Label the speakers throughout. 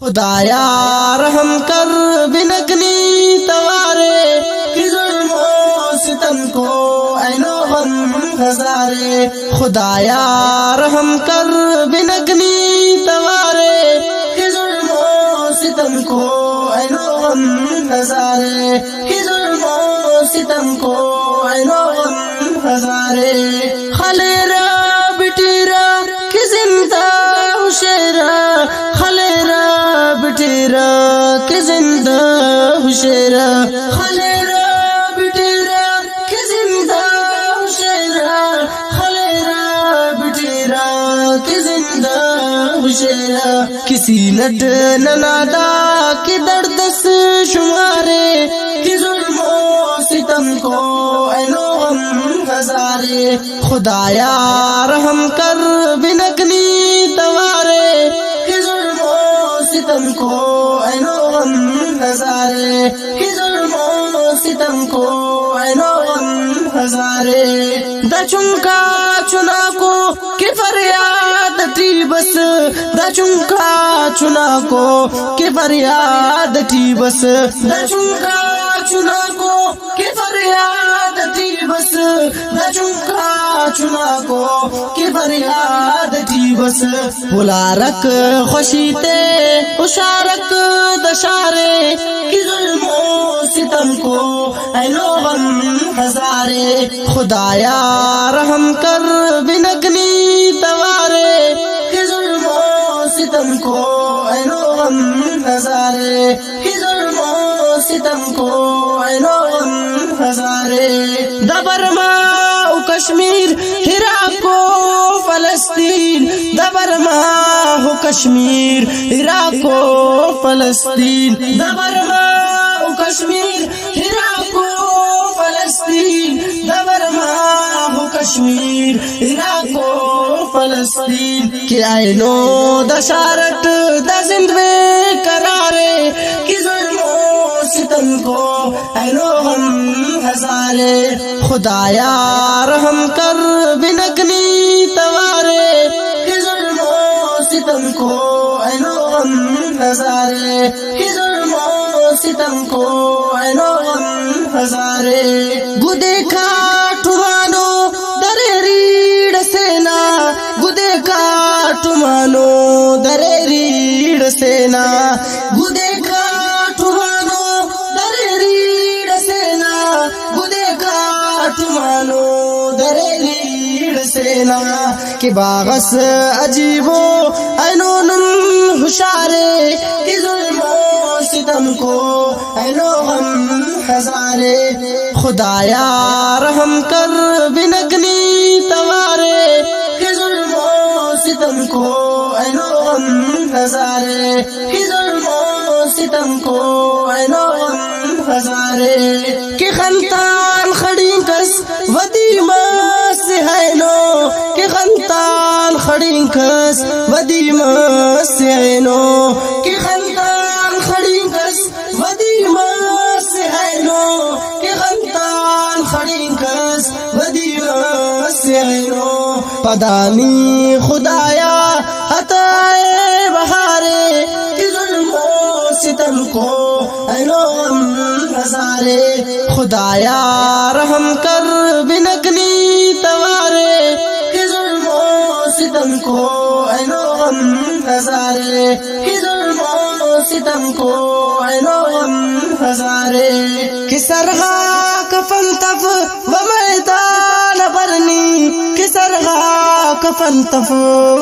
Speaker 1: खुदाया रहम कर बिनगनी तवारे कि जुल्मो सितम को ऐनो गम हजारे। खुदाया रहम कर बिनगनी तवारे कि जुल्मो सितम को ऐनो गम हजारे। कि जुल्मो सितम को ऐनो गम हजारे। खलेरा बिटीरा कि जिंदा हुशेरा, खलेरा बिटीरा कि जिंदा हुशेरा, खलेरा बिटीरा कि जिंदा हुशेरा, खलेरा बिटीरा कि जिंदा हुशेरा। किसी नट ननादा कि दर्द से शुमारे कि जुल्मो सितम को ऐनो गम हजारे। खुदाया रहम कर बिनगनी तवारे कि जुल्मो सितम को ऐनो गम हजारे। कि जुल्मो सितम को ऐनो गम हजारे। दचुंका चुना को कि फरियाद थी बस, दचुंका चुना को कि फरियाद थी बस, दचुंका चुना को कि फरियाद थी बस, दचुंका चुना को कि फरियाद थी बस। बुलारक खुशीते उशारक दशारे कि जुल्मो सितम को ऐनो गम हजारे। खुदाया रहम कर बिनगनी तवारे कि जुल्मो सितम को ऐनो गम हजारे। कि जुल्मो सितम को ऐनो गम हजारे। दबरमा कश्मीर हिराको फलस्तीन, दबरमा हो कश्मीर हिराको फलस्तीन, दबरमा हो कश्मीर हिराको फलस्तीन, दबरमा हो कश्मीर हिराको फलस्तीन। कि ऐनो दशारट दजिंद में करारे कि जुल्मो सितम को ऐनो गम हजारे। खुदाया रहम कर बिनगनी तवारे कि जुल्मो सितम को ऐनो गम हजारे। कि जुल्मो सितम को ऐनो गम हजारे। गुदे काठुमानो दरे रीड सेना, गुदे काठुमानो दरे रीड सेना, गुदे काठुमानो दरे रीड सेना, गुदे काठुमानो दरे रीड सेना। कि बागस अजीबो ऐनो नम हुशारे कि जुल्मो सितम को ऐनो गम हजारे। खुदाया रहम कर बिनगनी तवारे कि जुल्मो सितम को ऐनो गम हजारे। कि जुल्मो सितम को ऐनो गम हजारे। कि खंतान खड़ी कस वदीमा से है नो, कि खंतान खड़ी कस वदीमा से है नो, कि खंतान खड़ी कस वदीमा से है नो, कि खंतान खड़ी कस वदीमा से है नो। पदानी खुदाया हताए बहारे कि जुल्मो सितम को ऐनो गम हजारे। खुदाया रहम कर बिनगनी तवारे कि जुल्मो सितम को ऐनो गम हजारे। कि जुल्मो सितम को ऐनो गम हजारे। कि सरगा कफन तफ व मैदान बरनी, कि सरगा कफन तफ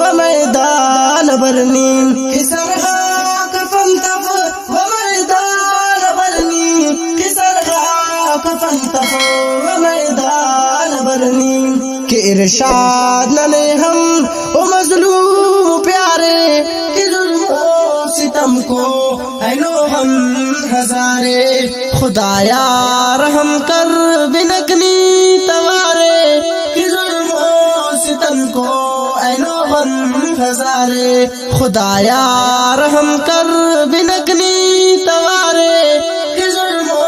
Speaker 1: व मैदान बरनी, कि सरगा कफन तफ व मैदान बरनी, कि सरगा कफन तफ व मैदान बरनी। कि इरशाद नने हम ओ मजलूम प्यारे कि जुल्मो सितम को ऐनो गम हजारे। खुदाया रहम कर बिनगनी तवारे कि जुल्मो सितम को ऐनो गम हजारे। खुदाया रहम कर बिनगनी तवारे कि जुल्मो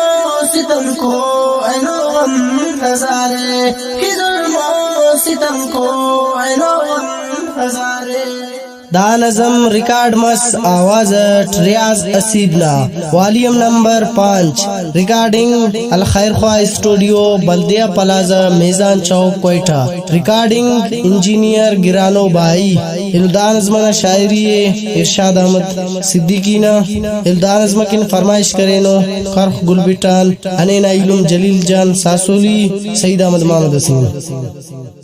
Speaker 1: सितम को ऐनो गम हजारे। कि जुल्मो सितम को ऐनो गम हजारे। دا नज़म रिकॉर्ड मस आवाज रियाज असीबना वॉल्यूम नंबर 5 रिकॉर्डिंग अल खैर ख्वा स्टूडियो बल्दिया प्लाजा मेजान चौक कोयटा रिकॉर्डिंग इंजीनियर गिरानो भाई इल्दा नज़म शायरी इरशाद अहमद सिद्दीकीना इल्दा नज़म किन फरमाइश करेनो खरख गुलबिटान अनेना इलुम जलील जान सासोली सईद अहमद मोहम्मद हसीन।